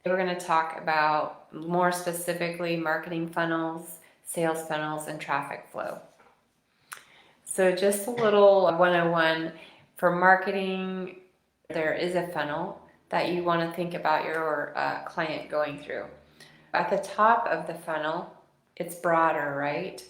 We're going to talk about more specifically marketing funnels, sales funnels, and traffic flow. So just a little 101 for marketing, there is a funnel that you want to think about your client going through. At the top of the funnel, it's broader, right?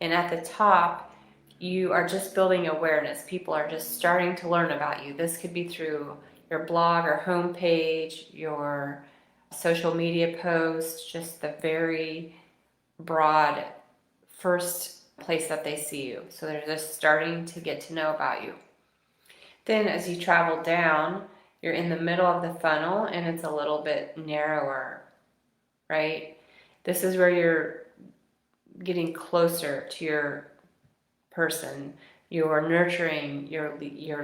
And at the top, you are just building awareness. People are just starting to learn about you. This could be through your blog or homepage, your social media posts, just the very broad first place that they see you. So they're just starting to get to know about you. Then as you travel down, you're in the middle of the funnel and it's a little bit narrower, right? This is where you're getting closer to your person. You're nurturing your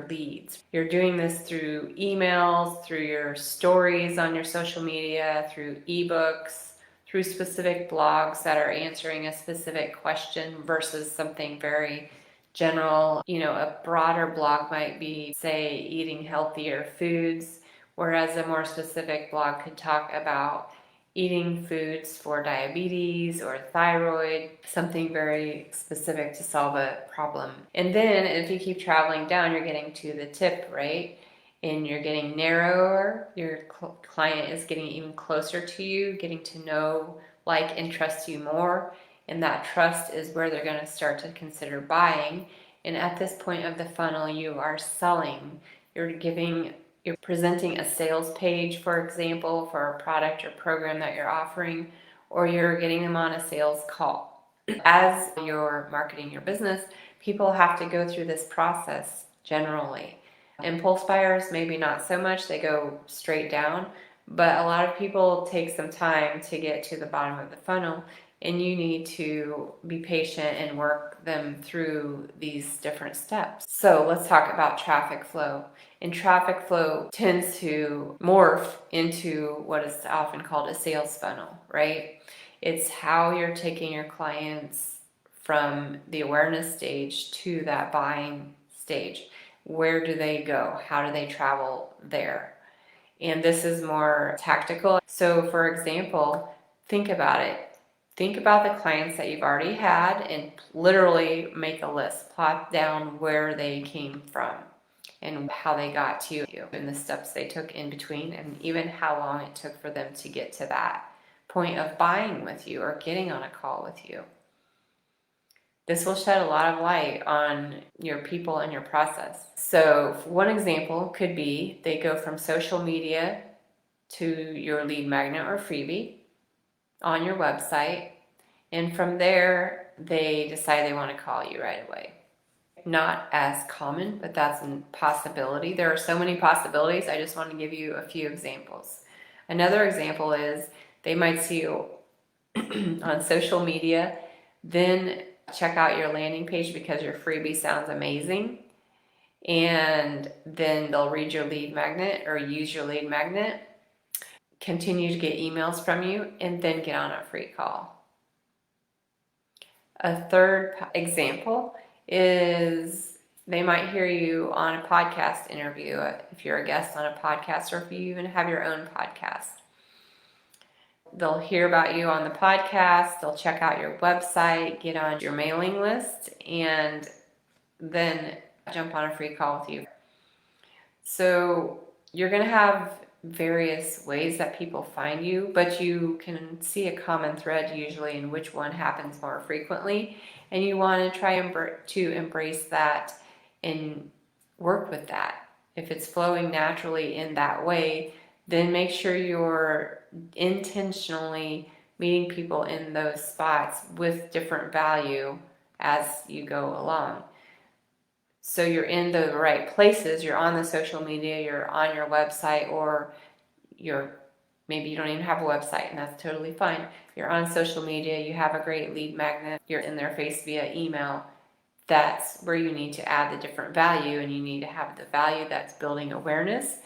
leads. You're doing this through emails, through your stories on your social media, through ebooks, through specific blogs that are answering a specific question versus something very general. A broader blog might be, say, eating healthier foods, whereas a more specific blog could talk about eating foods for diabetes or thyroid, something very specific to solve a problem. And then if you keep traveling down, you're getting to the tip, right? And you're getting narrower. Your client is getting even closer to you, getting to know, like, and trust you more. And that trust is where they're going to start to consider buying. And at this point of the funnel, you are selling. You're presenting a sales page, for example, for a product or program that you're offering, or you're getting them on a sales call. As you're marketing your business, people have to go through this process generally. Impulse buyers, maybe not so much, they go straight down, but a lot of people take some time to get to the bottom of the funnel, and you need to be patient and work them through these different steps. So let's talk about traffic flow. And traffic flow tends to morph into what is often called a sales funnel, right? It's how you're taking your clients from the awareness stage to that buying stage. Where do they go? How do they travel there? And this is more tactical. So for example, think about it. Think about the clients that you've already had and literally make a list. Plot down where they came from and how they got to you and the steps they took in between, and even how long it took for them to get to that point of buying with you or getting on a call with you. This will shed a lot of light on your people and your process. So one example could be they go from social media to your lead magnet or freebie on your website, and from there they decide they want to call you right away. Not as common, but that's a possibility. There are so many possibilities. I just want to give you a few examples. Another example is they might see you on social media, then check out your landing page because your freebie sounds amazing, and then they'll read your lead magnet or use your lead magnet, continue to get emails from you, and then get on a free call. A third example is they might hear you on a podcast interview if you're a guest on a podcast, or if you even have your own podcast. They'll hear about you on the podcast, they'll check out your website, get on your mailing list, and then jump on a free call with you. So you're going to have various ways that people find you, but you can see a common thread usually in which one happens more frequently, and you want to try to embrace that and work with that. If it's flowing naturally in that way, then make sure you're intentionally meeting people in those spots with different value as you go along. So you're in the right places, you're on the social media, you're on your website, or maybe you don't even have a website, and that's totally fine. You're on social media, you have a great lead magnet, you're in their face via email. That's where you need to add the different value, and you need to have the value that's building awareness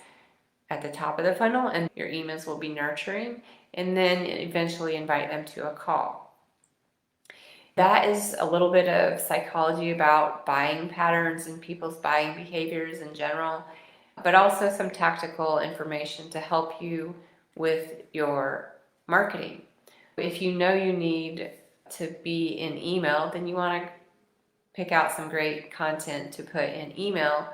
at the top of the funnel, and your emails will be nurturing, and then eventually invite them to a call. That is a little bit of psychology about buying patterns and people's buying behaviors in general, but also some tactical information to help you with your marketing. If you know you need to be in email, then you want to pick out some great content to put in email.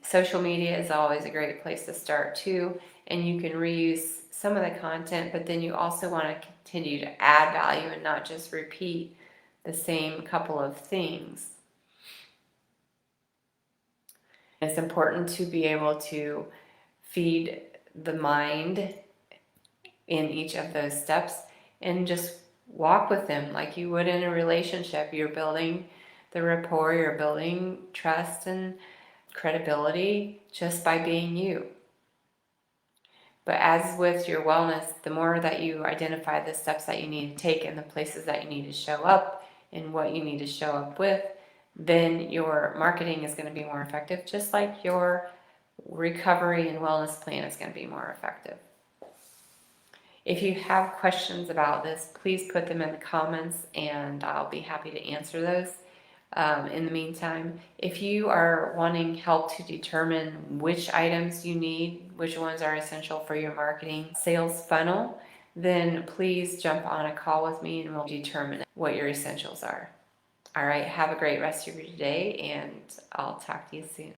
Social media is always a great place to start too, and you can reuse some of the content, but then you also want to continue to add value and not just repeat the same couple of things. It's important to be able to feed the mind in each of those steps and just walk with them like you would in a relationship. You're building the rapport, you're building trust and credibility just by being you. But as with your wellness, the more that you identify the steps that you need to take and the places that you need to show up and what you need to show up with, then your marketing is going to be more effective, just like your recovery and wellness plan is going to be more effective. If you have questions about this, please put them in the comments and I'll be happy to answer those. In the meantime, if you are wanting help to determine which items you need, which ones are essential for your marketing sales funnel, then please jump on a call with me and we'll determine what your essentials are. All right, have a great rest of your day and I'll talk to you soon.